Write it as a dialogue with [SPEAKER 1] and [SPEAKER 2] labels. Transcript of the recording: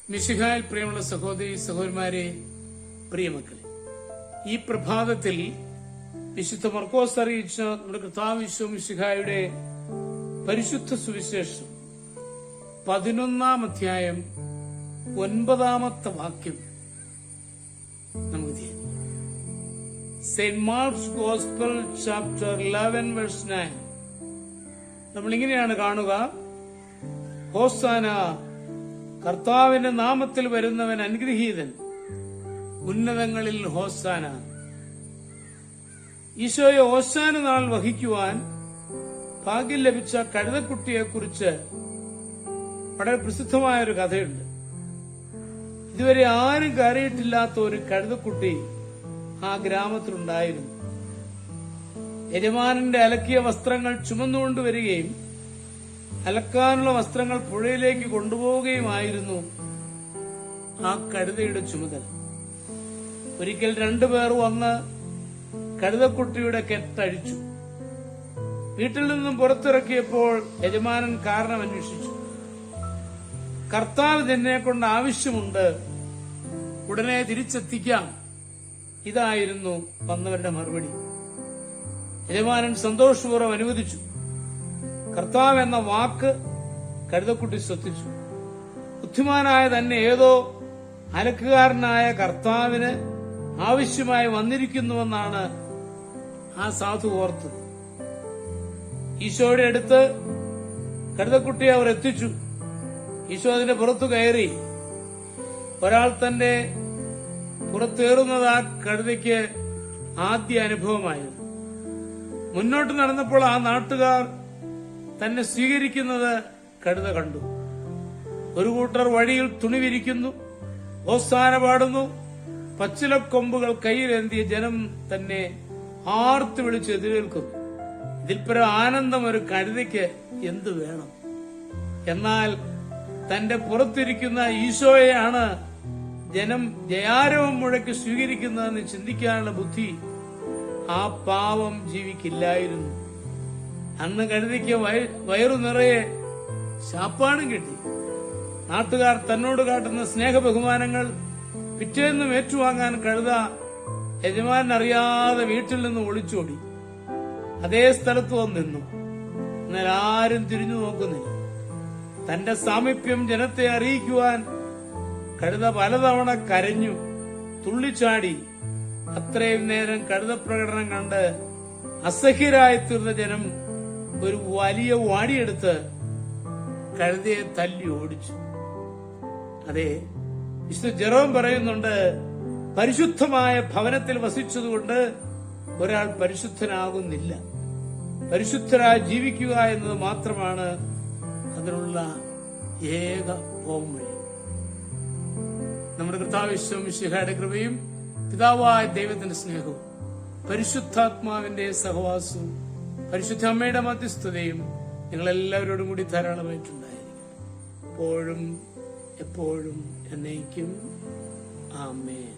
[SPEAKER 1] മിശിഹായിൽ പ്രിയമുള്ള സഹോദരി സഹോദരന്മാരെ, പ്രിയമക്കളെ, ഈ പ്രഭാതത്തിൽ വിശുദ്ധ മർക്കോസ് അറിയിച്ച നമ്മുടെ കർത്താവ് മിശിഹായുടെ പരിശുദ്ധ സുവിശേഷം 11-ാം അധ്യായം 9-ാമത്തെ വാക്യം നമുക്ക് ധ്യാനിക്കാം. Saint Mark's Gospel chapter 11 verse 9. നമ്മളിങ്ങനെയാണ് കാണുക: ഹോസാന, കർത്താവിന്റെ നാമത്തിൽ വരുന്നവൻ അനുഗ്രഹീതൻ, ഉന്നതങ്ങളിൽ ഹോസാന. ഈശോയെ ഹോസാന നാൾ വഹിക്കുവാൻ ഭാഗ്യം ലഭിച്ച കഴുതക്കുട്ടിയെക്കുറിച്ച് വളരെ പ്രസിദ്ധമായ ഒരു കഥയുണ്ട്. ഇതുവരെ ആരും കയറിയിട്ടില്ലാത്ത ഒരു കഴുതക്കുട്ടി ആ ഗ്രാമത്തിലുണ്ടായിരുന്നു. യജമാനന്റെ അലക്കിയ വസ്ത്രങ്ങൾ ചുമന്നുകൊണ്ടുവരികയും അലക്കാനുള്ള വസ്ത്രങ്ങൾ പുഴയിലേക്ക് കൊണ്ടുപോവുകയുമായിരുന്നു ആ കഴുതയുടെ ചുമതല. ഒരിക്കൽ 2 പേർ വന്ന് കഴുതക്കുട്ടിയുടെ കെട്ടഴിച്ചു. വീട്ടിൽ നിന്നും പുറത്തിറക്കിയപ്പോൾ യജമാനൻ കാരണം അന്വേഷിച്ചു. കർത്താവ് തന്നെ കൊണ്ട് ആവശ്യമുണ്ട്, ഉടനെ തിരിച്ചെത്തിക്കാം. ഇതായിരുന്നു വന്നവരുടെ മറുപടി. യജമാനൻ സന്തോഷപൂർവ്വം അനുവദിച്ചു. കർത്താവ് എന്ന വാക്ക് കഴുതക്കുട്ടി ശ്രദ്ധിച്ചു. ബുദ്ധിമാനായ തന്നെ ഏതോ അലക്കുകാരനായ കർത്താവിന് ആവശ്യമായി വന്നിരിക്കുന്നുവെന്നാണ് ആ സാധു ഓർത്തത്. ഈശോയുടെ അടുത്ത് കഴുതക്കുട്ടിയെ അവർ എത്തിച്ചു. ഈശോ അതിന്റെ പുറത്തു കയറി. ഒരാൾ തന്റെ പുറത്തേറുന്നത് ആ കഴുതയ്ക്ക് ആദ്യ അനുഭവമായിരുന്നു. മുന്നോട്ട് നടന്നപ്പോൾ ആ നാട്ടുകാർ തന്നെ സ്വീകരിക്കുന്നത് കഴുത കണ്ടു. ഒരു കൂട്ടർ വഴിയിൽ തുണി വിരിക്കുന്നു, ഹോസാന പാടുന്നു. പച്ചിലക്കൊമ്പുകൾ കയ്യിലേന്തിയ ജനം തന്നെ ആർത്തു വിളിച്ച് എതിരേൽക്കുന്നു. ഇതിൽപ്പരം ആനന്ദം ഒരു കഴുതയ്ക്ക് എന്തു വേണം? എന്നാൽ തന്റെ പുറത്തിരിക്കുന്ന ഈശോയെയാണ് ജനം ജയാരവം മുഴക്കി സ്വീകരിക്കുന്നതെന്ന് ചിന്തിക്കാനുള്ള ബുദ്ധി ആ പാവം ജീവിക്കില്ലായിരുന്നു. അന്ന് കഴുതയ്ക്ക് വയറു നിറയെ ശാപ്പാടും കിട്ടി. നാട്ടുകാർ തന്നോട് കാട്ടുന്ന സ്നേഹബഹുമാനങ്ങൾ പിറ്റേന്നും ഏറ്റുവാങ്ങാൻ കഴുത യജമാനറിയാതെ വീട്ടിൽ നിന്ന് ഒളിച്ചോടി. അതേ സ്ഥലത്ത് വന്ന് നിന്നു. എന്നാൽ ആരും തിരിഞ്ഞു നോക്കുന്നില്ല. തന്റെ സാമീപ്യം ജനത്തെ അറിയിക്കുവാൻ കഴുത പലതവണ കരഞ്ഞു, തുള്ളിച്ചാടി. അത്രയും നേരം കഴുത പ്രകടനം കണ്ട് അസഹ്യരായി തീർന്ന ജനം ഒരു വലിയ വാടിയെടുത്ത് കഴുതയെ തല്ലി ഓടിച്ചു. അതെ, വിശുദ്ധ ജെറോം പറയുന്നുണ്ട്, പരിശുദ്ധമായ ഭവനത്തിൽ വസിച്ചതുകൊണ്ട് ഒരാൾ പരിശുദ്ധനാകുന്നില്ല. പരിശുദ്ധരായി ജീവിക്കുക എന്നത് മാത്രമാണ് അതിനുള്ള ഏക പോംവഴി. നമ്മുടെ കർത്താവ് മിശിഹായുടെ കൃപയും പിതാവായ ദൈവത്തിന്റെ സ്നേഹവും പരിശുദ്ധാത്മാവിന്റെ സഹവാസവും പരിശുദ്ധ അമ്മയുടെ മധ്യസ്ഥതയും നിങ്ങളെല്ലാവരോടും കൂടി ധാരാളമായിട്ടുണ്ടായിരിക്കും, എപ്പോഴും എപ്പോഴും എന്നേക്കും. ആമേൻ.